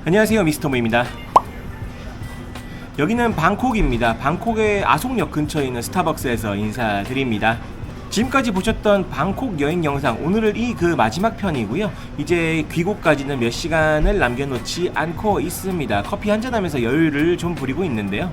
안녕하세요, 미스터무입니다. 여기는 방콕입니다. 방콕의 아속역 근처에 있는 스타벅스에서 인사드립니다. 지금까지 보셨던 방콕 여행 영상, 오늘은 이 마지막 편이고요. 이제 귀국까지는 몇 시간을 남겨놓지 않고 있습니다. 커피 한잔하면서 여유를 좀 부리고 있는데요.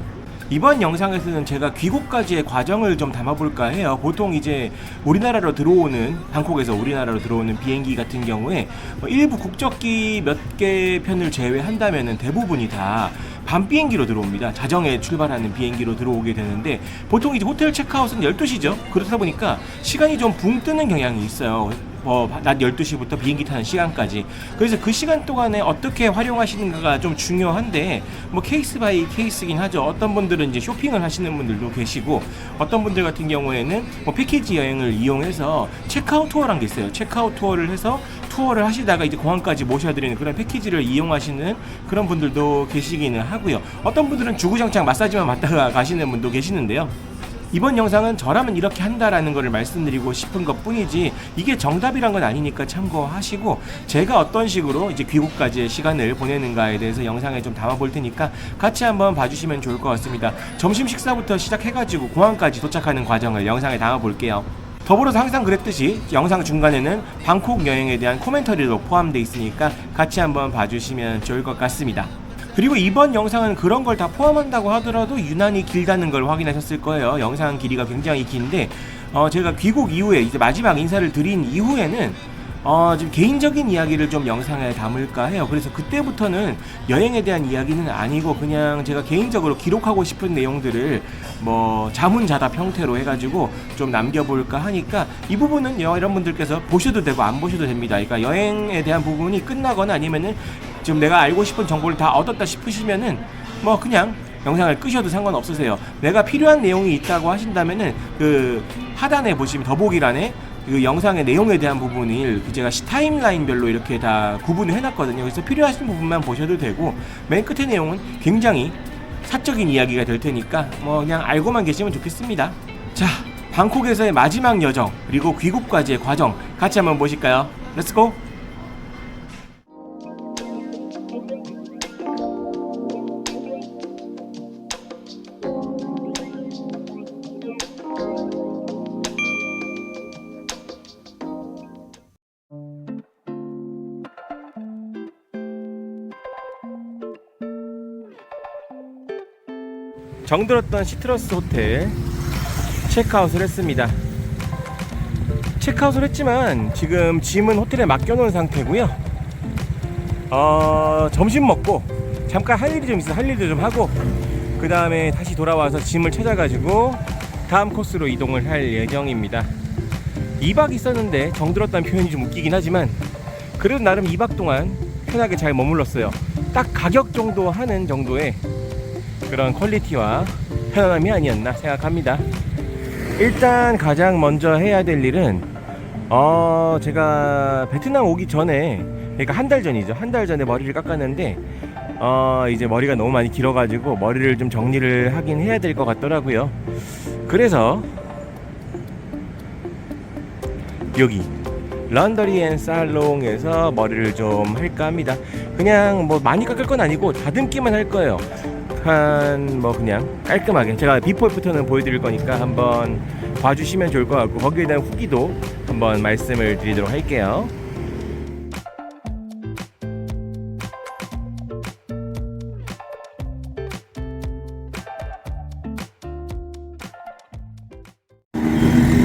이번 영상에서는 제가 귀국까지의 과정을 좀 담아볼까 해요. 보통 이제 우리나라로 들어오는, 방콕에서 우리나라로 들어오는 비행기 같은 경우에 일부 국적기 몇 개 편을 제외한다면 대부분이 다 밤 비행기로 들어옵니다. 자정에 출발하는 비행기로 들어오게 되는데, 보통 이제 호텔 체크아웃은 12시죠. 그렇다 보니까 시간이 좀 붕 뜨는 경향이 있어요. 낮 12시부터 비행기 타는 시간까지. 그래서 그 시간 동안에 어떻게 활용하시는가가 좀 중요한데, 케이스 바이 케이스긴 하죠. 어떤 분들은 이제 쇼핑을 하시는 분들도 계시고, 어떤 분들 같은 경우에는 패키지 여행을 이용해서 체크아웃 투어라는 게 있어요. 체크아웃 투어를 해서 투어를 하시다가 이제 공항까지 모셔드리는 그런 패키지를 이용하시는 그런 분들도 계시기는 하고요. 어떤 분들은 주구장창 마사지만 받다가 가시는 분도 계시는데요. 이번 영상은 저라면 이렇게 한다라는 것을 말씀드리고 싶은 것 뿐이지, 이게 정답이란 건 아니니까 참고하시고, 제가 어떤 식으로 이제 귀국까지의 시간을 보내는가에 대해서 영상에 좀 담아볼 테니까 같이 한번 봐주시면 좋을 것 같습니다. 점심 식사부터 시작해가지고 공항까지 도착하는 과정을 영상에 담아볼게요. 더불어서 항상 그랬듯이 영상 중간에는 방콕 여행에 대한 코멘터리도 포함되어 있으니까 같이 한번 봐주시면 좋을 것 같습니다. 그리고 이번 영상은 그런 걸 다 포함한다고 하더라도 유난히 길다는 걸 확인하셨을 거예요. 영상 길이가 굉장히 긴데, 제가 귀국 이후에 이제 마지막 인사를 드린 이후에는 좀 개인적인 이야기를 좀 영상에 담을까 해요. 그래서 그때부터는 여행에 대한 이야기는 아니고 그냥 제가 개인적으로 기록하고 싶은 내용들을 자문자답 형태로 해가지고 좀 남겨볼까 하니까, 이 부분은 여러분들께서 보셔도 되고 안 보셔도 됩니다. 그러니까 여행에 대한 부분이 끝나거나 아니면은 지금 내가 알고 싶은 정보를 다 얻었다 싶으시면은 그냥 영상을 끄셔도 상관없으세요. 내가 필요한 내용이 있다고 하신다면은 그 하단에 보시면 더보기란에 그 영상의 내용에 대한 부분을 제가 타임라인별로 이렇게 다 구분을 해놨거든요. 그래서 필요하신 부분만 보셔도 되고, 맨 끝의 내용은 굉장히 사적인 이야기가 될 테니까 그냥 알고만 계시면 좋겠습니다. 자, 방콕에서의 마지막 여정 그리고 귀국까지의 과정 같이 한번 보실까요? 렛츠고! 정들었던 시트러스 호텔 체크아웃을 했습니다. 체크아웃을 했지만 지금 짐은 호텔에 맡겨놓은 상태고요. 점심 먹고 잠깐 할 일이 좀 있어서 할 일도 좀 하고, 그 다음에 다시 돌아와서 짐을 찾아가지고 다음 코스로 이동을 할 예정입니다. 2박 있었는데 정들었다는 표현이 좀 웃기긴 하지만 그래도 나름 2박 동안 편하게 잘 머물렀어요. 딱 가격 정도 하는 정도의 그런 퀄리티와 편안함이 아니었나 생각합니다. 일단 가장 먼저 해야 될 일은 제가 베트남 오기 전에, 그러니까 한 달 전이죠. 한 달 전에 머리를 깎았는데 이제 머리가 너무 많이 길어가지고 머리를 좀 정리를 하긴 해야 될 것 같더라고요. 그래서 여기 런더리 앤 살롱에서 머리를 좀 할까 합니다. 그냥 많이 깎을 건 아니고 다듬기만 할 거예요. 그냥 깔끔하게 제가 비포 애프터는 보여드릴 거니까 한번 봐주시면 좋을 것 같고, 거기에 대한 후기도 한번 말씀을 드리도록 할게요.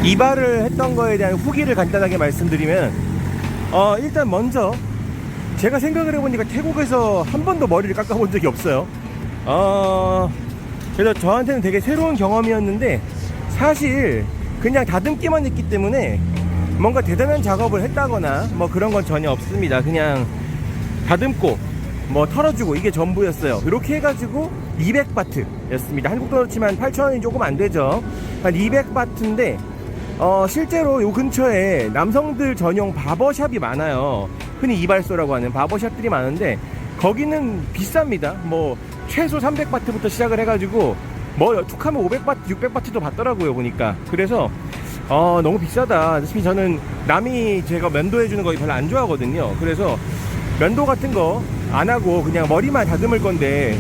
이발을 했던 거에 대한 후기를 간단하게 말씀드리면, 일단 먼저 제가 생각을 해보니까 태국에서 한 번도 머리를 깎아본 적이 없어요. 그래서 저한테는 되게 새로운 경험이었는데, 사실 그냥 다듬기만 했기 때문에 뭔가 대단한 작업을 했다거나 그런 건 전혀 없습니다. 그냥 다듬고 털어주고 이게 전부였어요. 이렇게 해가지고 200바트 였습니다. 한국 돈으로 치면 8,000원이 조금 안 되죠. 한 200바트인데 실제로 요 근처에 남성들 전용 바버샵이 많아요. 흔히 이발소라고 하는 바버샵들이 많은데 거기는 비쌉니다. 최소 300바트부터 시작을 해가지고 툭하면 500바트, 600바트도 받더라고요, 보니까. 그래서 너무 비싸다. 특히 저는 남이 제가 면도해주는 거 별로 안 좋아하거든요. 그래서 면도 같은 거 안 하고 그냥 머리만 다듬을 건데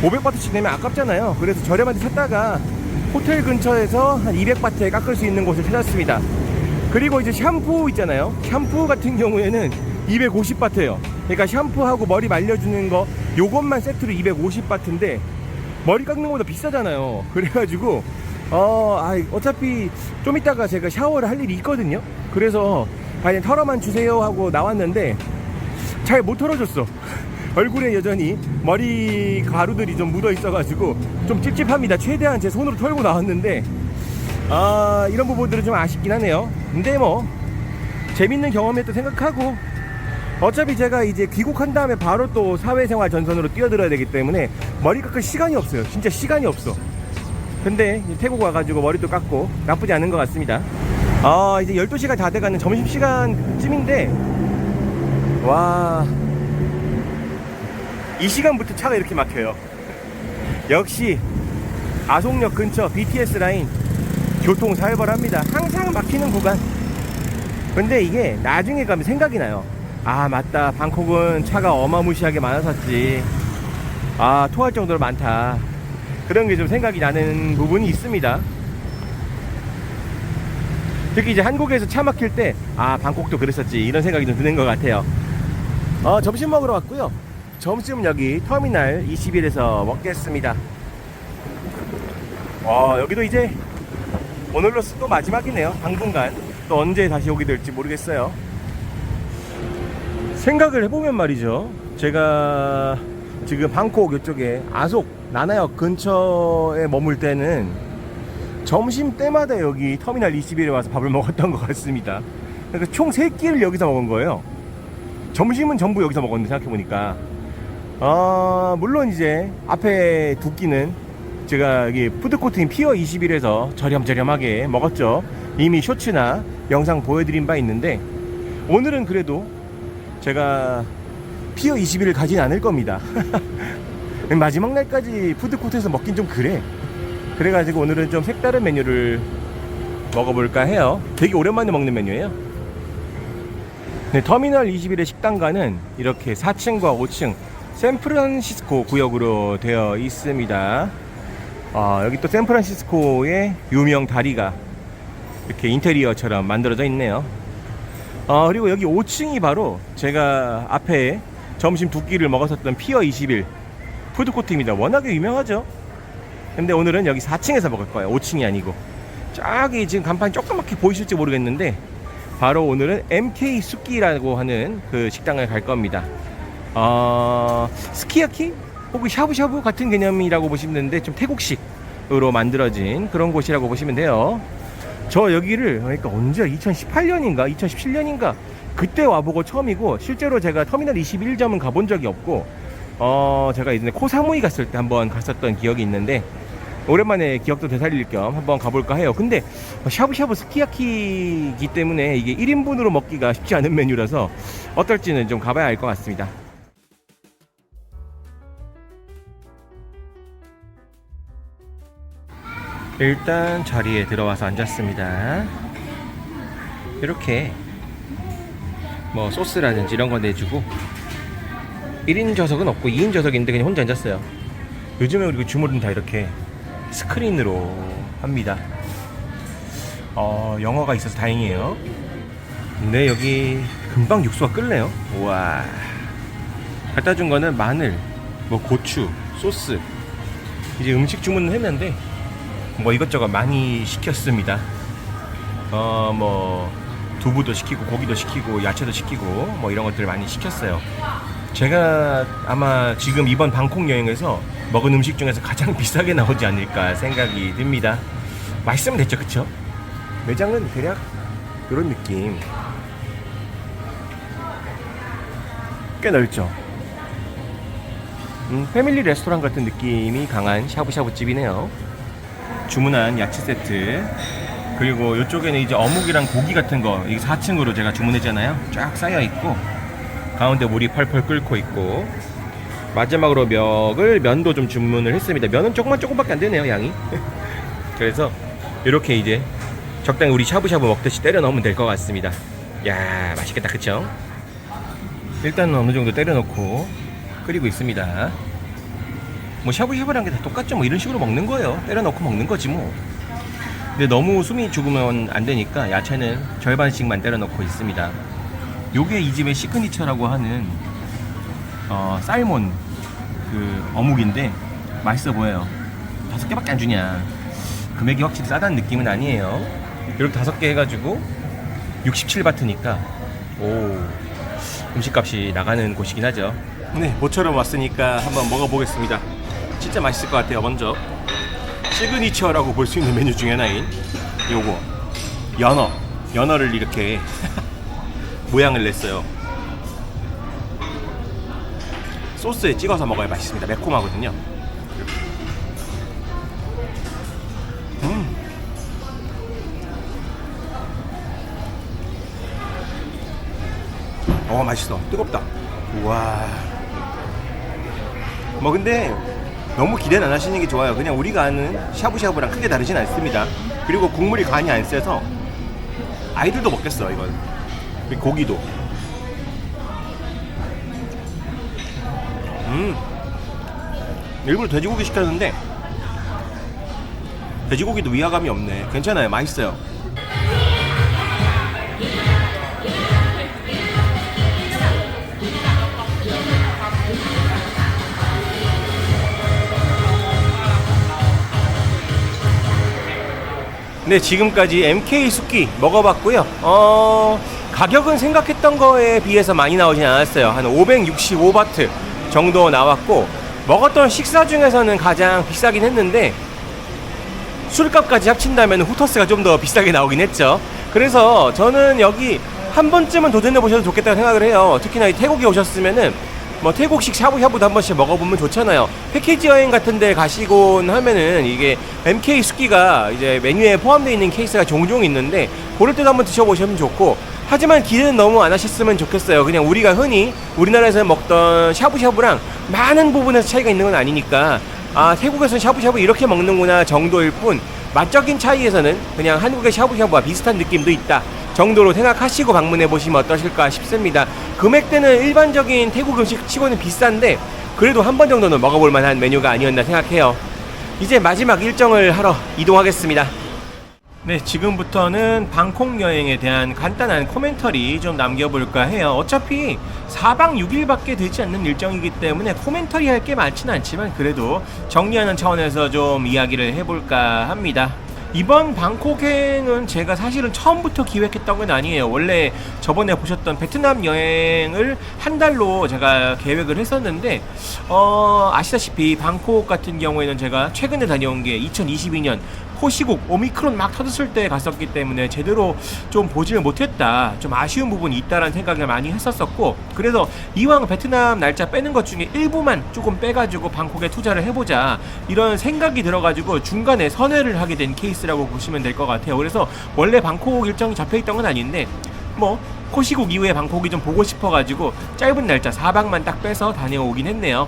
500바트씩 내면 아깝잖아요. 그래서 저렴한데 찾다가 호텔 근처에서 한 200바트에 깎을 수 있는 곳을 찾았습니다. 그리고 이제 샴푸 있잖아요. 샴푸 같은 경우에는 250바트예요. 그러니까 샴푸하고 머리 말려주는 거 요것만 세트로 250바트인데 머리 깎는 것보다 비싸잖아요. 그래가지고 어차피 좀 이따가 제가 샤워를 할 일이 있거든요. 그래서 그냥 털어만 주세요 하고 나왔는데 잘 못 털어줬어. 얼굴에 여전히 머리 가루들이 좀 묻어 있어가지고 좀 찝찝합니다. 최대한 제 손으로 털고 나왔는데 이런 부분들은 좀 아쉽긴 하네요. 근데 뭐 재밌는 경험이었다 생각하고, 어차피 제가 이제 귀국한 다음에 바로 또 사회생활 전선으로 뛰어들어야 되기 때문에 머리 깎을 시간이 없어요. 진짜 시간이 없어. 근데 태국 와가지고 머리도 깎고 나쁘지 않은 것 같습니다. 이제 12시가 다 돼가는 점심시간쯤인데 와, 이 시간부터 차가 이렇게 막혀요. 역시 아송역 근처 BTS 라인 교통 살벌합니다. 항상 막히는 구간. 근데 이게 나중에 가면 생각이 나요. 맞다, 방콕은 차가 어마무시하게 많았었지. 토할 정도로 많다. 그런 게 좀 생각이 나는 부분이 있습니다. 특히 이제 한국에서 차 막힐 때 방콕도 그랬었지, 이런 생각이 좀 드는 것 같아요. 점심 먹으러 왔고요. 점심 여기 터미널 21에서 먹겠습니다. 여기도 이제 오늘로서 또 마지막이네요. 당분간 또 언제 다시 오게 될지 모르겠어요. 생각을 해보면 말이죠, 제가 지금 방콕 이쪽에 아속 나나역 근처에 머물 때는 점심 때마다 여기 터미널 21에 와서 밥을 먹었던 것 같습니다. 그러니까 총 3끼를 여기서 먹은 거예요. 점심은 전부 여기서 먹었는데, 생각해보니까 물론 이제 앞에 2끼는 제가 여기 푸드코트인 피어 21에서 저렴저렴하게 먹었죠. 이미 쇼츠나 영상 보여드린 바 있는데, 오늘은 그래도 제가 피어 21을 가진 않을 겁니다. 마지막 날까지 푸드코트에서 먹긴 좀 그래가지고 오늘은 좀 색다른 메뉴를 먹어볼까 해요. 되게 오랜만에 먹는 메뉴예요. 네, 터미널 21의 식당가는 이렇게 4층과 5층 샌프란시스코 구역으로 되어 있습니다. 여기 또 샌프란시스코의 유명 다리가 이렇게 인테리어처럼 만들어져 있네요. 그리고 여기 5층이 바로 제가 앞에 점심 2끼를 먹었었던 피어 21 푸드코트입니다. 워낙에 유명하죠. 근데 오늘은 여기 4층에서 먹을 거예요. 5층이 아니고. 저기 지금 간판이 조그맣게 보이실지 모르겠는데 바로 오늘은 MK 수끼라고 하는 그 식당을 갈 겁니다. 스키야키? 혹은 샤브샤브 같은 개념이라고 보시면 되는데 좀 태국식으로 만들어진 그런 곳이라고 보시면 돼요. 저 여기를 그러니까 언제 2018년인가 2017년인가 그때 와보고 처음이고, 실제로 제가 터미널 21점은 가본 적이 없고, 제가 예전에 코사무이 갔을 때 한번 갔었던 기억이 있는데 오랜만에 기억도 되살릴 겸 한번 가볼까 해요. 근데 샤브샤브 스키야키이기 때문에 이게 1인분으로 먹기가 쉽지 않은 메뉴라서 어떨지는 좀 가봐야 알 것 같습니다. 일단 자리에 들어와서 앉았습니다. 이렇게 뭐 소스라든지 이런 거 내주고, 1인 좌석은 없고 2인 좌석인데 그냥 혼자 앉았어요. 요즘에 그리고 주물은 다 이렇게 스크린으로 합니다. 영어가 있어서 다행이에요. 근데 여기 금방 육수가 끓네요. 우와. 갖다 준 거는 마늘, 뭐 고추, 소스. 이제 음식 주문을 했는데 뭐 이것저것 많이 시켰습니다. 뭐 두부도 시키고 고기도 시키고 야채도 시키고 뭐 이런 것들 많이 시켰어요. 제가 아마 지금 이번 방콕 여행에서 먹은 음식 중에서 가장 비싸게 나오지 않을까 생각이 듭니다. 맛있으면 됐죠, 그쵸? 매장은 대략 이런 느낌. 꽤 넓죠. 패밀리 레스토랑 같은 느낌이 강한 샤브샤브 집이네요. 주문한 야채 세트, 그리고 이쪽에는 이제 어묵이랑 고기 같은 거, 이게 4층으로 제가 주문했잖아요. 쫙 쌓여 있고 가운데 물이 펄펄 끓고 있고, 마지막으로 면도 좀 주문을 했습니다. 면은 조금밖에 안 되네요, 양이. 그래서 이렇게 이제 적당히 우리 샤브샤브 먹듯이 때려 넣으면 될 것 같습니다. 야, 맛있겠다, 그쵸? 일단은 어느 정도 때려 넣고 끓이고 있습니다. 뭐 샤브샤브란 게 다 똑같죠. 뭐 이런 식으로 먹는 거예요. 때려 넣고 먹는 거지 뭐. 근데 너무 숨이 죽으면 안 되니까 야채는 절반씩만 때려 넣고 있습니다. 요게 이 집의 시그니처라고 하는 살몬 그 어묵인데 맛있어 보여요. 5개밖에 안 주냐. 금액이 확실히 싸다는 느낌은 아니에요. 이렇게 5개 해가지고 67바트니까 오, 음식값이 나가는 곳이긴 하죠. 네, 모처럼 왔으니까 한번 먹어보겠습니다. 진짜 맛있을 것 같아요. 먼저 시그니처라고 볼 수 있는 메뉴 중에 하나인 요거 연어를 이렇게 모양을 냈어요. 소스에 찍어서 먹어야 맛있습니다. 매콤하거든요. 맛있어. 뜨겁다. 우와. 뭐 근데 너무 기대는 안 하시는 게 좋아요. 그냥 우리가 아는 샤브샤브랑 크게 다르진 않습니다. 그리고 국물이 간이 안 세서 아이들도 먹겠어 이건. 그리고 고기도 일부러 돼지고기 시켰는데 돼지고기도 위화감이 없네. 괜찮아요. 맛있어요. 네, 지금까지 MK 숙기 먹어봤고요. 가격은 생각했던 거에 비해서 많이 나오진 않았어요. 한 565바트 정도 나왔고, 먹었던 식사 중에서는 가장 비싸긴 했는데 술값까지 합친다면 후터스가 좀 더 비싸게 나오긴 했죠. 그래서 저는 여기 한 번쯤은 도전해 보셔도 좋겠다고 생각을 해요. 특히나 이 태국에 오셨으면은 뭐 태국식 샤브샤브도 한 번씩 먹어보면 좋잖아요. 패키지 여행 같은 데 가시곤 하면은 이게 MK 숙기가 이제 메뉴에 포함되어 있는 케이스가 종종 있는데 그럴 때도 한번 드셔보시면 좋고, 하지만 기대는 너무 안 하셨으면 좋겠어요. 그냥 우리가 흔히 우리나라에서 먹던 샤브샤브랑 많은 부분에서 차이가 있는 건 아니니까, 아, 태국에서는 샤브샤브 이렇게 먹는구나 정도일 뿐, 맛적인 차이에서는 그냥 한국의 샤브샤브와 비슷한 느낌도 있다 정도로 생각하시고 방문해보시면 어떠실까 싶습니다. 금액대는 일반적인 태국 음식 치고는 비싼데 그래도 한 번 정도는 먹어볼 만한 메뉴가 아니었나 생각해요. 이제 마지막 일정을 하러 이동하겠습니다. 네, 지금부터는 방콕 여행에 대한 간단한 코멘터리 좀 남겨볼까 해요. 어차피 4박 6일밖에 되지 않는 일정이기 때문에 코멘터리 할 게 많지는 않지만 그래도 정리하는 차원에서 좀 이야기를 해볼까 합니다. 이번 방콕행은 제가 사실은 처음부터 기획했던 건 아니에요. 원래 저번에 보셨던 베트남 여행을 한 달로 제가 계획을 했었는데 아시다시피 방콕 같은 경우에는 제가 최근에 다녀온 게 2022년 코시국 오미크론 막 터졌을 때 갔었기 때문에 제대로 좀 보지를 못했다, 좀 아쉬운 부분이 있다라는 생각을 많이 했었었고, 그래서 이왕 베트남 날짜 빼는 것 중에 일부만 조금 빼가지고 방콕에 투자를 해보자 이런 생각이 들어가지고 중간에 선회를 하게 된 케이스라고 보시면 될 것 같아요. 그래서 원래 방콕 일정이 잡혀있던 건 아닌데 뭐 코시국 이후에 방콕이 좀 보고 싶어가지고 짧은 날짜 4박만 딱 빼서 다녀오긴 했네요.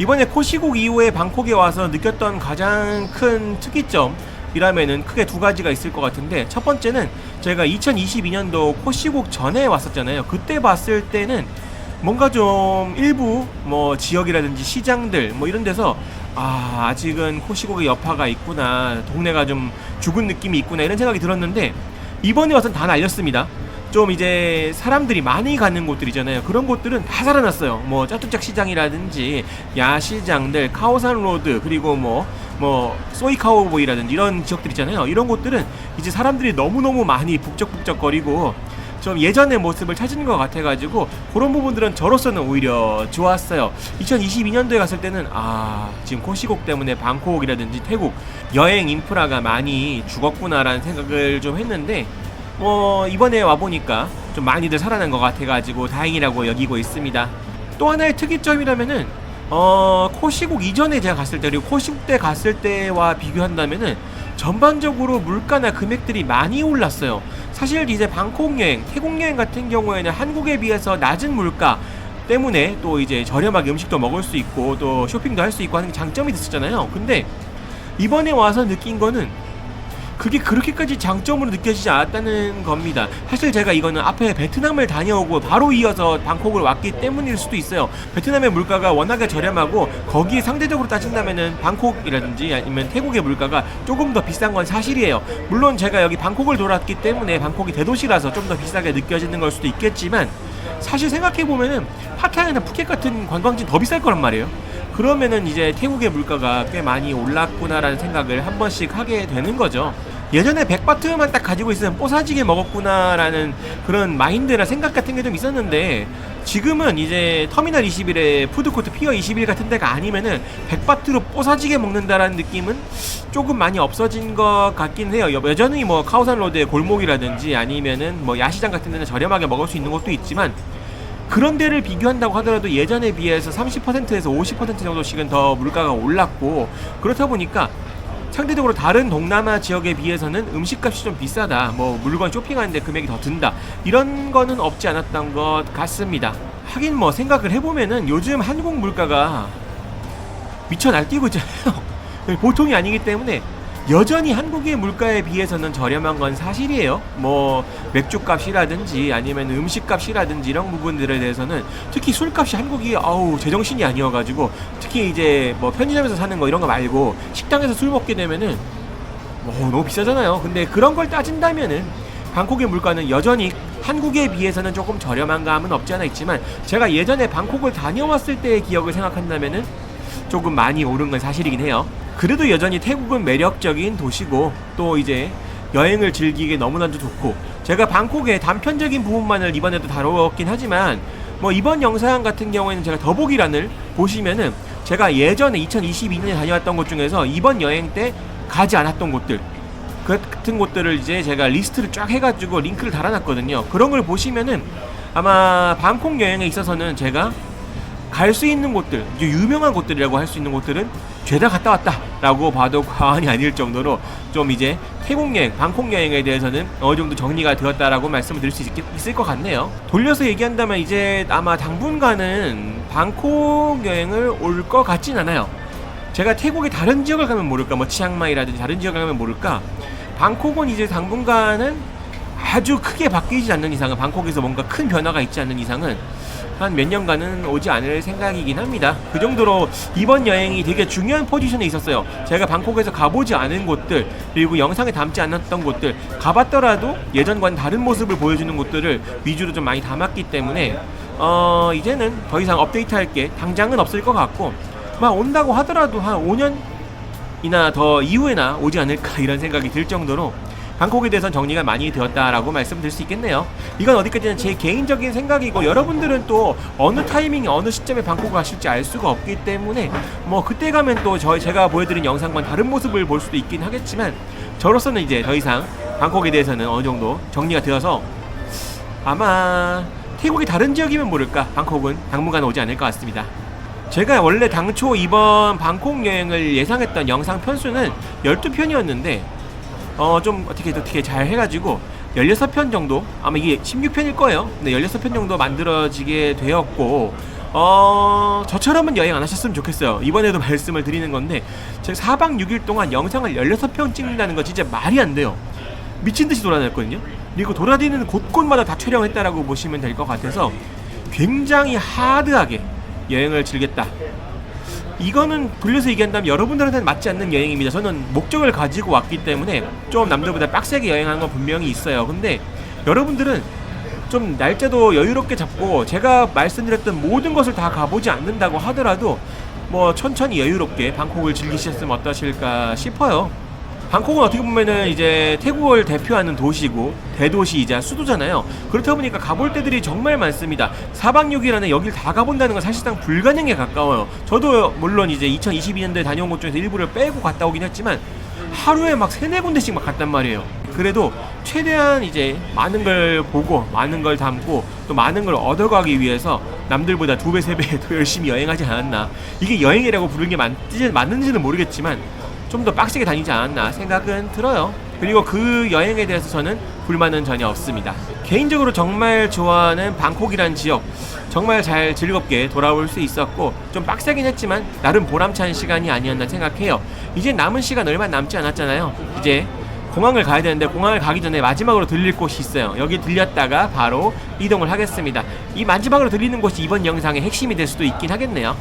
이번에 코시국 이후에 방콕에 와서 느꼈던 가장 큰 특이점 이라면은 크게 두 가지가 있을 것 같은데, 첫 번째는 제가 2022년도 코시국 전에 왔었잖아요. 그때 봤을 때는 뭔가 좀 일부 뭐 지역이라든지 시장들 뭐 이런 데서 아직은 코시국의 여파가 있구나, 동네가 좀 죽은 느낌이 있구나 이런 생각이 들었는데, 이번에 와서는 다 날렸습니다. 좀 이제 사람들이 많이 가는 곳들이잖아요. 그런 곳들은 다 살아났어요. 뭐 짜뚜짝 시장이라든지 야시장들, 카오산 로드, 그리고 뭐 소이카오보이라든지 이런 지역들 있잖아요. 이런 곳들은 이제 사람들이 너무너무 많이 북적북적거리고 좀 예전의 모습을 찾은 것 같아가지고 그런 부분들은 저로서는 오히려 좋았어요. 2022년도에 갔을 때는 지금 코시국 때문에 방콕이라든지 태국 여행 인프라가 많이 죽었구나라는 생각을 좀 했는데, 이번에 와보니까 좀 많이들 살아난 것 같아가지고 다행이라고 여기고 있습니다. 또 하나의 특이점이라면은 코시국 이전에 제가 갔을 때, 그리고 코시국 때 갔을 때와 비교한다면은 전반적으로 물가나 금액들이 많이 올랐어요. 사실 이제 방콕 여행, 태국 여행 같은 경우에는 한국에 비해서 낮은 물가 때문에 또 이제 저렴하게 음식도 먹을 수 있고 또 쇼핑도 할 수 있고 하는 게 장점이 됐었잖아요. 근데 이번에 와서 느낀 거는 그게 그렇게까지 장점으로 느껴지지 않았다는 겁니다. 사실 제가 이거는 앞에 베트남을 다녀오고 바로 이어서 방콕을 왔기 때문일 수도 있어요. 베트남의 물가가 워낙에 저렴하고 거기에 상대적으로 따진다면은 방콕이라든지 아니면 태국의 물가가 조금 더 비싼 건 사실이에요. 물론 제가 여기 방콕을 돌았기 때문에 방콕이 대도시라서 좀 더 비싸게 느껴지는 걸 수도 있겠지만, 사실 생각해보면은 파타야나 푸켓 같은 관광지 더 비쌀 거란 말이에요. 그러면은 이제 태국의 물가가 꽤 많이 올랐구나라는 생각을 한 번씩 하게 되는 거죠. 예전에 100바트만 딱 가지고 있으면 뽀사지게 먹었구나라는 그런 마인드나 생각 같은 게 좀 있었는데, 지금은 이제 터미널 21에 푸드코트 피어 21 같은 데가 아니면은 100바트로 뽀사지게 먹는다라는 느낌은 조금 많이 없어진 것 같긴 해요. 여전히 뭐 카오산 로드의 골목이라든지 아니면은 뭐 야시장 같은 데는 저렴하게 먹을 수 있는 것도 있지만, 그런 데를 비교한다고 하더라도 예전에 비해서 30%에서 50% 정도씩은 더 물가가 올랐고, 그렇다 보니까 상대적으로 다른 동남아 지역에 비해서는 음식값이 좀 비싸다, 뭐 물건 쇼핑하는데 금액이 더 든다, 이런 거는 없지 않았던 것 같습니다. 하긴 뭐 생각을 해보면은 요즘 한국 물가가 미쳐 날뛰고 있잖아요. 보통이 아니기 때문에 여전히 한국의 물가에 비해서는 저렴한 건 사실이에요. 뭐 맥주값이라든지 아니면 음식값이라든지 이런 부분들에 대해서는, 특히 술값이 한국이 제정신이 아니어가지고, 특히 이제 뭐 편의점에서 사는 거 이런 거 말고 식당에서 술 먹게 되면은 너무 비싸잖아요. 근데 그런 걸 따진다면은 방콕의 물가는 여전히 한국에 비해서는 조금 저렴한 감은 없지 않아 있지만, 제가 예전에 방콕을 다녀왔을 때의 기억을 생각한다면은 조금 많이 오른 건 사실이긴 해요. 그래도 여전히 태국은 매력적인 도시고, 또 이제 여행을 즐기기에 너무나도 좋고, 제가 방콕의 단편적인 부분만을 이번에도 다뤘긴 하지만, 뭐 이번 영상 같은 경우에는 제가 더보기란을 보시면은 제가 예전에 2022년에 다녀왔던 곳 중에서 이번 여행 때 가지 않았던 곳들 같은 곳들을 이제 제가 리스트를 쫙 해가지고 링크를 달아놨거든요. 그런 걸 보시면은 아마 방콕 여행에 있어서는 제가 갈 수 있는 곳들, 유명한 곳들이라고 할 수 있는 곳들은 죄다 갔다 왔다 라고 봐도 과언이 아닐 정도로, 좀 이제 태국 여행, 방콕 여행에 대해서는 어느 정도 정리가 되었다라고 말씀을 드릴 수 있을 것 같네요. 돌려서 얘기한다면 이제 아마 당분간은 방콕 여행을 올 것 같진 않아요. 제가 태국의 다른 지역을 가면 모를까, 뭐 치앙마이라든지 다른 지역을 가면 모를까, 방콕은 이제 당분간은 아주 크게 바뀌지 않는 이상은, 방콕에서 뭔가 큰 변화가 있지 않는 이상은 한 몇 년간은 오지 않을 생각이긴 합니다. 그 정도로 이번 여행이 되게 중요한 포지션에 있었어요. 제가 방콕에서 가보지 않은 곳들, 그리고 영상에 담지 않았던 곳들, 가봤더라도 예전과는 다른 모습을 보여주는 곳들을 위주로 좀 많이 담았기 때문에 이제는 더 이상 업데이트할 게 당장은 없을 것 같고, 막 온다고 하더라도 한 5년이나 더 이후에나 오지 않을까 이런 생각이 들 정도로 방콕에 대해서는 정리가 많이 되었다라고 말씀드릴 수 있겠네요. 이건 어디까지나 제 개인적인 생각이고, 여러분들은 또 어느 타이밍에 어느 시점에 방콕 가실지 알 수가 없기 때문에 뭐 그때 가면 또 제가 보여드린 영상과 다른 모습을 볼 수도 있긴 하겠지만, 저로서는 이제 더 이상 방콕에 대해서는 어느 정도 정리가 되어서 아마 태국이 다른 지역이면 모를까 방콕은 당분간 오지 않을 것 같습니다. 제가 원래 당초 이번 방콕 여행을 예상했던 영상 편수는 12편이었는데 좀 어떻게 잘 해가지고 16편 정도, 아마 이게 16편일 거예요. 근데 16편 정도 만들어지게 되었고, 저처럼은 여행 안 하셨으면 좋겠어요. 이번에도 말씀을 드리는 건데, 제가 4박 6일 동안 영상을 16편 찍는다는 거 진짜 말이 안 돼요. 미친듯이 돌아다녔거든요. 그리고 돌아다니는 곳곳마다 다 촬영했다라고 보시면 될 것 같아서 굉장히 하드하게 여행을 즐겼다. 이거는 돌려서 얘기한다면 여러분들한테는 맞지 않는 여행입니다. 저는 목적을 가지고 왔기 때문에 좀 남들보다 빡세게 여행하는 건 분명히 있어요. 근데 여러분들은 좀 날짜도 여유롭게 잡고, 제가 말씀드렸던 모든 것을 다 가보지 않는다고 하더라도 뭐 천천히 여유롭게 방콕을 즐기셨으면 어떠실까 싶어요. 방콕은 어떻게 보면은 이제 태국을 대표하는 도시고 대도시이자 수도잖아요. 그렇다 보니까 가볼 데들이 정말 많습니다. 4박 6일 안에 여길 다 가본다는 건 사실상 불가능에 가까워요. 저도 물론 이제 2022년도에 다녀온 곳 중에서 일부를 빼고 갔다 오긴 했지만 하루에 막 3-4군데씩 막 갔단 말이에요. 그래도 최대한 이제 많은 걸 보고 많은 걸 담고 또 많은 걸 얻어가기 위해서 남들보다 2배, 3배 더 열심히 여행하지 않았나. 이게 여행이라고 부르는 게 맞는지는 모르겠지만 좀 더 빡세게 다니지 않았나 생각은 들어요. 그리고 그 여행에 대해서 저는 불만은 전혀 없습니다. 개인적으로 정말 좋아하는 방콕이란 지역, 정말 잘 즐겁게 돌아올 수 있었고, 좀 빡세긴 했지만 나름 보람찬 시간이 아니었나 생각해요. 이제 남은 시간 얼마 남지 않았잖아요. 이제 공항을 가야 되는데 공항을 가기 전에 마지막으로 들릴 곳이 있어요. 여기 들렸다가 바로 이동을 하겠습니다. 이 마지막으로 들리는 곳이 이번 영상의 핵심이 될 수도 있긴 하겠네요.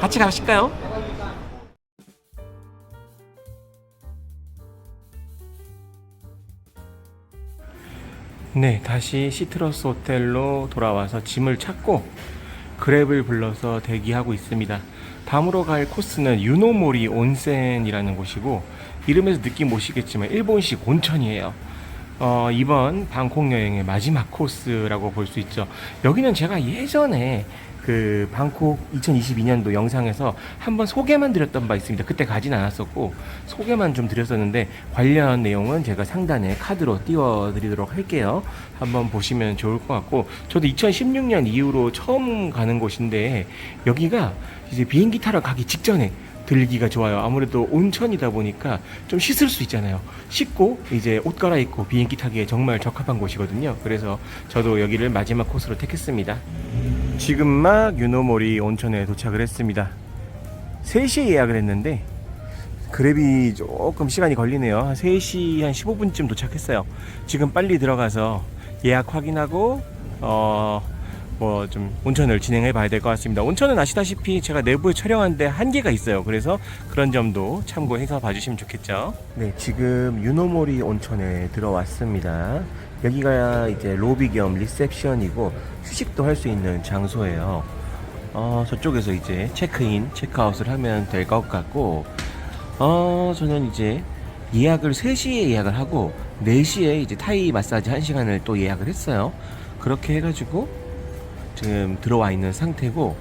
같이 가실까요? 네, 다시 시트러스 호텔로 돌아와서 짐을 찾고 그랩을 불러서 대기하고 있습니다. 다음으로 갈 코스는 유노모리 온센이라는 곳이고, 이름에서 느낌 오시겠지만 일본식 온천이에요. 이번 방콕 여행의 마지막 코스라고 볼 수 있죠. 여기는 제가 예전에 그 방콕 2022년도 영상에서 한번 소개만 드렸던 바 있습니다. 그때 가진 않았었고 소개만 좀 드렸었는데, 관련 내용은 제가 상단에 카드로 띄워 드리도록 할게요. 한번 보시면 좋을 것 같고, 저도 2016년 이후로 처음 가는 곳인데, 여기가 이제 비행기 타러 가기 직전에 들기가 좋아요. 아무래도 온천이다 보니까 좀 씻을 수 있잖아요. 씻고 이제 옷 갈아입고 비행기 타기에 정말 적합한 곳이거든요. 그래서 저도 여기를 마지막 코스로 택했습니다. 지금 막 유노모리 온천에 도착을 했습니다. 3시에 예약을 했는데 그랩이 조금 시간이 걸리네요. 한 3시 한 15분쯤 도착했어요. 지금 빨리 들어가서 예약 확인하고 뭐 좀 온천을 진행해 봐야 될 것 같습니다. 온천은 아시다시피 제가 내부에 촬영하는데 한계가 있어요. 그래서 그런 점도 참고해서 봐주시면 좋겠죠. 네, 지금 유노모리 온천에 들어왔습니다. 여기가 이제 로비 겸 리셉션이고 휴식도 할 수 있는 장소예요. 저쪽에서 이제 체크인, 체크아웃을 하면 될 것 같고, 저는 이제 예약을 3시에 예약을 하고 4시에 이제 타이 마사지 1시간을 또 예약을 했어요. 그렇게 해가지고 지금 들어와 있는 상태고,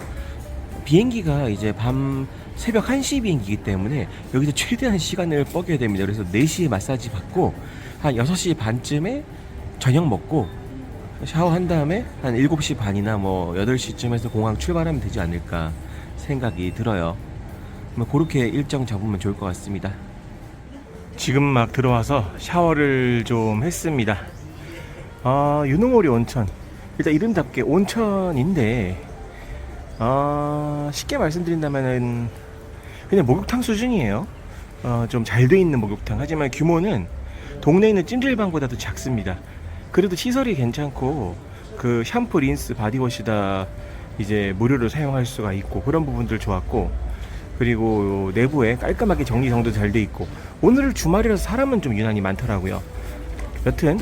비행기가 이제 새벽 1시 비행기이기 때문에 여기서 최대한 시간을 뻐겨야 됩니다. 그래서 4시에 마사지 받고 한 6시 반쯤에 저녁 먹고 샤워한 다음에 한 7시 반이나 뭐 8시쯤에서 공항 출발하면 되지 않을까 생각이 들어요. 그렇게 일정 잡으면 좋을 것 같습니다. 지금 막 들어와서 샤워를 좀 했습니다. 유노모리 온천, 일단 이름답게 온천인데 쉽게 말씀드린다면은 그냥 목욕탕 수준이에요. 좀 잘 돼 있는 목욕탕. 하지만 규모는 동네에 있는 찜질방보다도 작습니다. 그래도 시설이 괜찮고 그 샴푸, 린스, 바디워시 다 이제 무료로 사용할 수가 있고 그런 부분들 좋았고, 그리고 내부에 깔끔하게 정리정도 잘 돼 있고, 오늘 주말이라서 사람은 좀 유난히 많더라고요. 여튼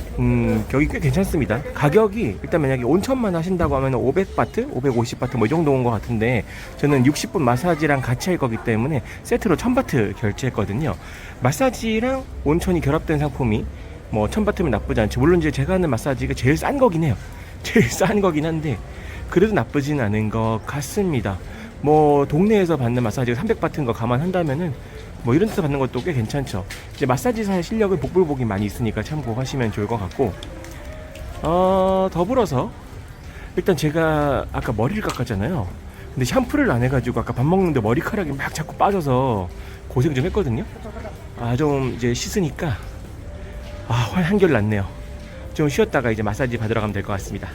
여기 꽤 괜찮습니다. 가격이 일단 만약에 온천만 하신다고 하면 500바트, 550바트 뭐 이 정도 온 것 같은데, 저는 60분 마사지랑 같이 할 거기 때문에 세트로 1000바트 결제했거든요. 마사지랑 온천이 결합된 상품이 뭐 1000바트면 나쁘지 않죠. 물론 이제 제가 하는 마사지가 제일 싼 거긴 해요. 제일 싼 거긴 한데 그래도 나쁘진 않은 것 같습니다. 뭐 동네에서 받는 마사지가 300바트인 거 감안한다면은 뭐 이런 데서 받는 것도 꽤 괜찮죠. 이제 마사지사의 실력은 복불복이 많이 있으니까 참고하시면 좋을 것 같고, 더불어서 일단 제가 아까 머리를 깎았잖아요. 근데 샴푸를 안 해가지고 아까 밥 먹는데 머리카락이 막 자꾸 빠져서 고생 좀 했거든요. 좀 이제 씻으니까 한결 낫네요. 좀 쉬었다가 이제 마사지 받으러 가면 될 것 같습니다.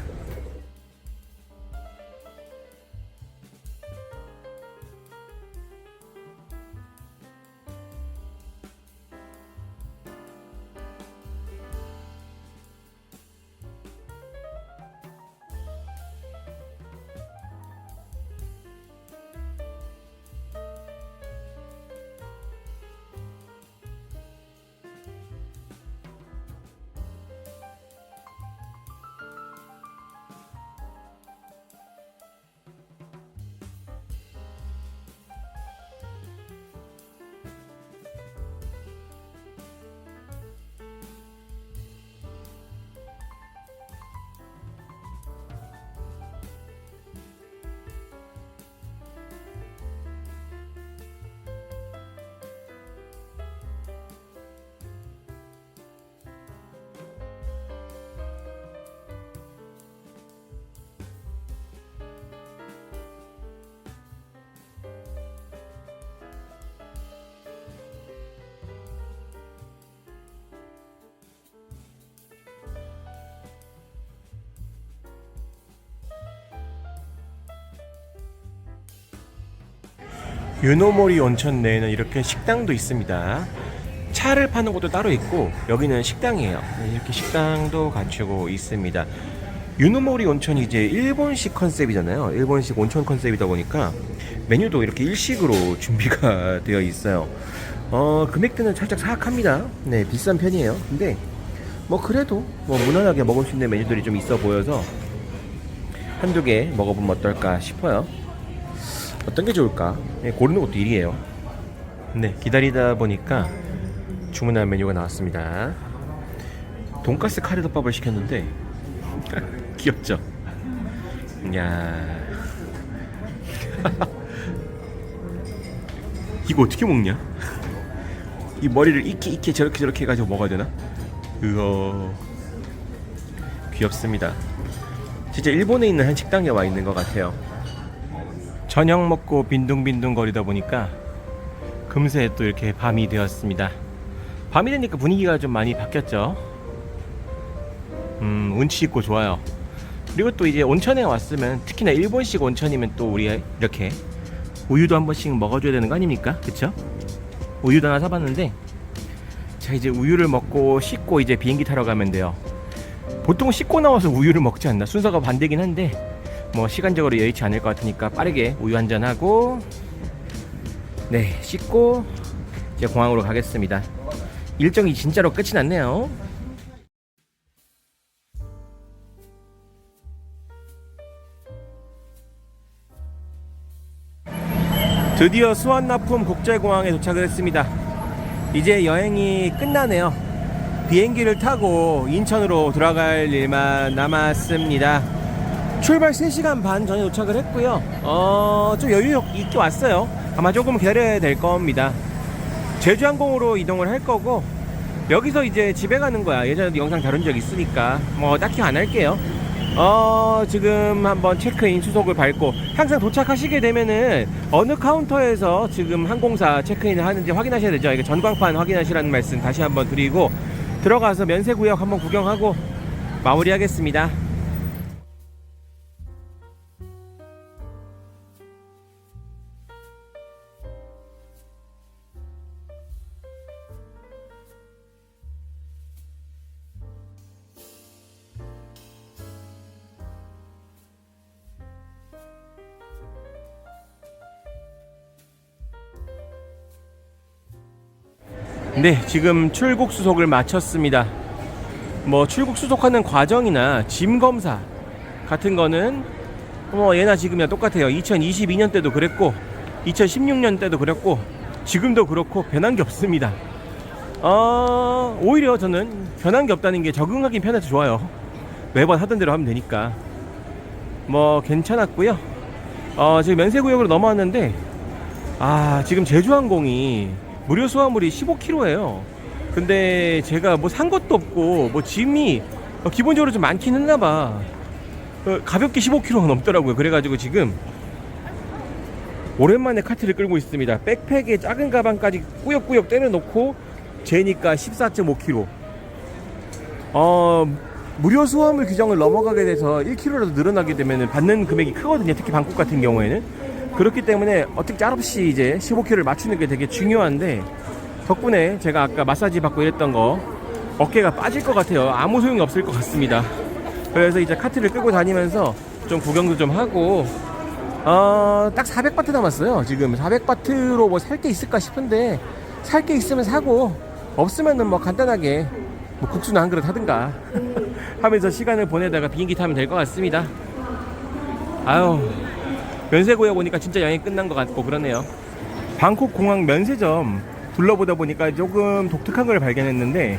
유노모리 온천 내에는 이렇게 식당도 있습니다. 차를 파는 곳도 따로 있고 여기는 식당이에요. 이렇게 식당도 갖추고 있습니다. 유노모리 온천이 이제 일본식 컨셉이잖아요. 일본식 온천 컨셉이다 보니까 메뉴도 이렇게 일식으로 준비가 되어 있어요. 금액대는 살짝 사악합니다. 네, 비싼 편이에요. 근데 뭐 그래도 뭐 무난하게 먹을 수 있는 메뉴들이 좀 있어 보여서 한두 개 먹어보면 어떨까 싶어요. 어떤 게 좋을까? 네, 고르는 것도 일이에요. 네, 기다리다 보니까 주문한 메뉴가 나왔습니다. 돈가스 카레덮밥을 시켰는데 귀엽죠? 야 이거 어떻게 먹냐? 이 머리를 이렇게 저렇게 해가지고 먹어야 되나? 으어, 귀엽습니다. 진짜 일본에 있는 한 식당에 와 있는 것 같아요. 저녁 먹고 빈둥빈둥 거리다 보니까 금세 또 이렇게 밤이 되었습니다. 밤이 되니까 분위기가 좀 많이 바뀌었죠. 운치 있고 좋아요. 그리고 또 이제 온천에 왔으면, 특히나 일본식 온천이면 또 우리 이렇게 우유도 한 번씩 먹어줘야 되는 거 아닙니까? 그쵸? 우유도 하나 사봤는데, 자 이제 우유를 먹고 씻고 이제 비행기 타러 가면 돼요. 보통 씻고 나와서 우유를 먹지 않나? 순서가 반대긴 한데 뭐 시간적으로 여의치 않을 것 같으니까 빠르게 우유 한잔 하고, 네, 씻고 이제 공항으로 가겠습니다. 일정이 진짜로 끝이 났네요. 드디어 수완나품 국제공항에 도착을 했습니다. 이제 여행이 끝나네요. 비행기를 타고 인천으로 들어갈 일만 남았습니다. 출발 3시간 반 전에 도착을 했고요. 좀 여유 있게 왔어요. 아마 조금 기다려야 될 겁니다. 제주항공으로 이동을 할 거고, 여기서 이제 집에 가는 거야. 예전에도 영상 다룬 적 있으니까 뭐 딱히 안 할게요. 지금 한번 체크인 수속을 밟고, 항상 도착하시게 되면은 어느 카운터에서 지금 항공사 체크인을 하는지 확인하셔야 되죠. 이게 전광판 확인하시라는 말씀 다시 한번 드리고, 들어가서 면세구역 한번 구경하고 마무리하겠습니다. 네, 지금 출국 수속을 마쳤습니다. 뭐 출국 수속하는 과정이나 짐 검사 같은 거는 뭐 예나 지금이나 똑같아요. 2022년 때도 그랬고 2016년 때도 그랬고 지금도 그렇고 변한 게 없습니다. 오히려 저는 변한 게 없다는 게 적응하긴 편해서 좋아요. 매번 하던 대로 하면 되니까 뭐 괜찮았고요. 지금 면세구역으로 넘어왔는데, 지금 제주항공이 무료 수화물이 15kg예요. 근데 제가 뭐 산 것도 없고 뭐 짐이 기본적으로 좀 많긴 했나봐. 가볍게 15kg가 넘더라고요. 그래가지고 지금 오랜만에 카트를 끌고 있습니다. 백팩에 작은 가방까지 꾸역꾸역 때려놓고 재니까 14.5kg. 무료 수화물 규정을 넘어가게 돼서 1kg라도 늘어나게 되면 받는 금액이 크거든요. 특히 방콕 같은 경우에는. 그렇기 때문에 어떻게 짤없이 이제 15kg를 맞추는 게 되게 중요한데, 덕분에 제가 아까 마사지 받고 이랬던 거 어깨가 빠질 것 같아요. 아무 소용이 없을 것 같습니다. 그래서 이제 카트를 끌고 다니면서 좀 구경도 좀 하고, 딱 400바트 남았어요. 지금 400바트로 뭐 살 게 있을까 싶은데, 살 게 있으면 사고 없으면은 뭐 간단하게 뭐 국수나 한 그릇 하든가 하면서 시간을 보내다가 비행기 타면 될 것 같습니다. 면세구역 오니까 진짜 여행이 끝난 것 같고 그러네요. 방콕 공항 면세점 둘러보다 보니까 조금 독특한 걸 발견했는데,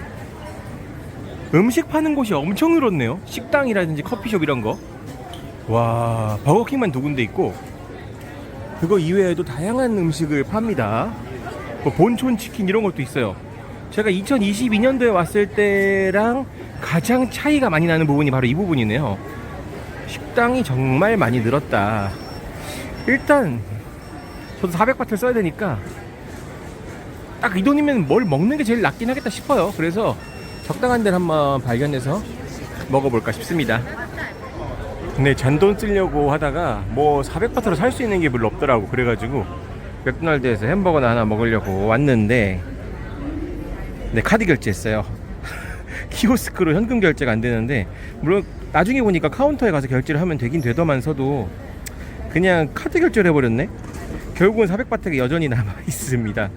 음식 파는 곳이 엄청 늘었네요. 식당이라든지 커피숍 이런 거. 와, 버거킹만 2군데 있고 그거 이외에도 다양한 음식을 팝니다. 뭐 본촌 치킨 이런 것도 있어요. 제가 2022년도에 왔을 때랑 가장 차이가 많이 나는 부분이 바로 이 부분이네요. 식당이 정말 많이 늘었다. 일단 저도 400바트를 써야 되니까 딱 이 돈이면 뭘 먹는 게 제일 낫긴 하겠다 싶어요. 그래서 적당한 데를 한번 발견해서 먹어볼까 싶습니다. 근데 잔돈 쓰려고 하다가 뭐 400바트로 살 수 있는 게 별로 없더라고. 그래가지고 맥도날드에서 햄버거나 하나 먹으려고 왔는데, 네, 카드 결제했어요. 키오스크로 현금 결제가 안 되는데, 물론 나중에 보니까 카운터에 가서 결제를 하면 되긴 되더만서도 그냥 카드 결제를 해버렸네. 결국은 400바트가 여전히 남아 있습니다.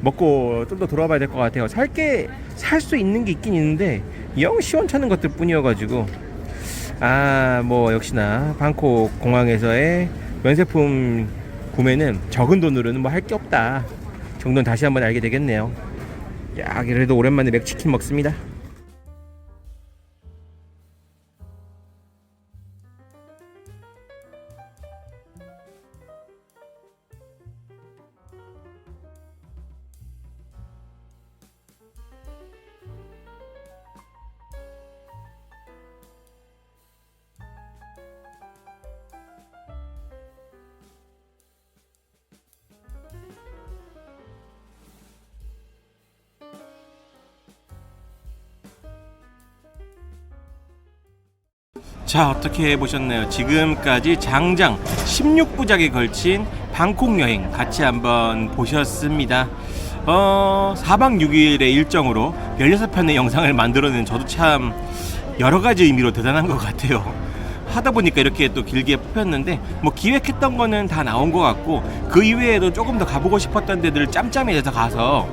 먹고 좀 더 돌아봐야 될 것 같아요. 살 수 있는 게 있긴 있는데 영 시원찮은 것들 뿐이어가지고, 뭐 역시나 방콕 공항에서의 면세품 구매는 적은 돈으로는 뭐 할 게 없다 정도는 다시 한번 알게 되겠네요. 야, 그래도 오랜만에 맥치킨 먹습니다. 자, 어떻게 보셨나요? 지금까지 장장 16부작에 걸친 방콕 여행 같이 한번 보셨습니다. 4박 6일의 일정으로 16편의 영상을 만들어낸 저도 참 여러가지 의미로 대단한 것 같아요. 하다 보니까 이렇게 또 길게 뽑혔는데, 뭐 기획했던 거는 다 나온 것 같고, 그 이외에도 조금 더 가보고 싶었던 데들을 짬짬이해서 가서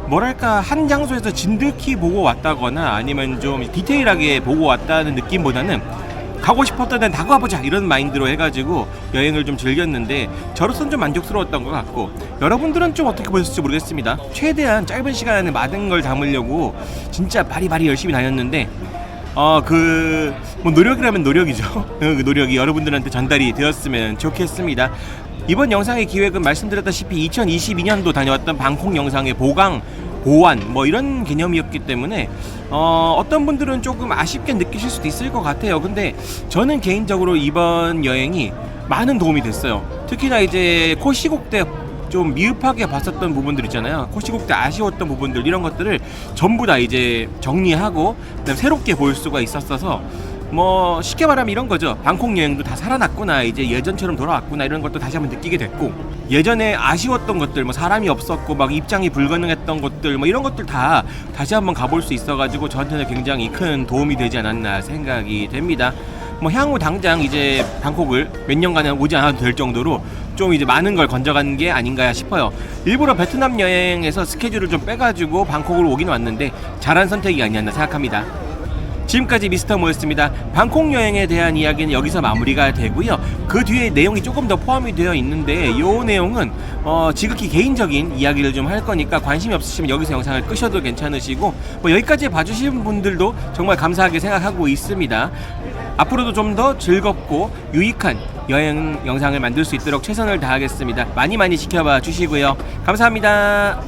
뭐랄까 한 장소에서 진득히 보고 왔다거나 아니면 좀 디테일하게 보고 왔다는 느낌보다는 가고 싶었던 데는 다 가보자 이런 마인드로 해가지고 여행을 좀 즐겼는데, 저로서는 좀 만족스러웠던 것 같고, 여러분들은 좀 어떻게 보셨을지 모르겠습니다. 최대한 짧은 시간에 많은 걸 담으려고 진짜 바리바리 열심히 다녔는데, 뭐 노력이라면 노력이죠. 그 노력이 여러분들한테 전달이 되었으면 좋겠습니다. 이번 영상의 기획은 말씀드렸다시피 2022년도 다녀왔던 방콕 영상의 보완 뭐 이런 개념이었기 때문에 어떤 분들은 조금 아쉽게 느끼실 수도 있을 것 같아요. 근데 저는 개인적으로 이번 여행이 많은 도움이 됐어요. 특히나 이제 코시국 때 좀 미흡하게 봤었던 부분들 있잖아요. 코시국 때 아쉬웠던 부분들, 이런 것들을 전부 다 이제 정리하고 그다음에 새롭게 볼 수가 있었어서, 뭐 쉽게 말하면 이런 거죠. 방콕 여행도 다 살아났구나, 이제 예전처럼 돌아왔구나, 이런 것도 다시 한번 느끼게 됐고, 예전에 아쉬웠던 것들, 뭐 사람이 없었고 막 입장이 불가능했던 것들, 뭐 이런 것들 다 다시 한번 가볼 수 있어가지고 저한테는 굉장히 큰 도움이 되지 않았나 생각이 됩니다. 뭐 향후 당장 이제 방콕을 몇 년간은 오지 않아도 될 정도로 좀 이제 많은 걸 건져간 게 아닌가 싶어요. 일부러 베트남 여행에서 스케줄을 좀 빼가지고 방콕으로 오긴 왔는데 잘한 선택이 아니었나 생각합니다. 지금까지 미스터 모였습니다. 방콕 여행에 대한 이야기는 여기서 마무리가 되고요. 그 뒤에 내용이 조금 더 포함이 되어 있는데, 이 내용은 지극히 개인적인 이야기를 좀 할 거니까 관심이 없으시면 여기서 영상을 끄셔도 괜찮으시고, 뭐 여기까지 봐주신 분들도 정말 감사하게 생각하고 있습니다. 앞으로도 좀 더 즐겁고 유익한 여행 영상을 만들 수 있도록 최선을 다하겠습니다. 많이 지켜봐 주시고요. 감사합니다.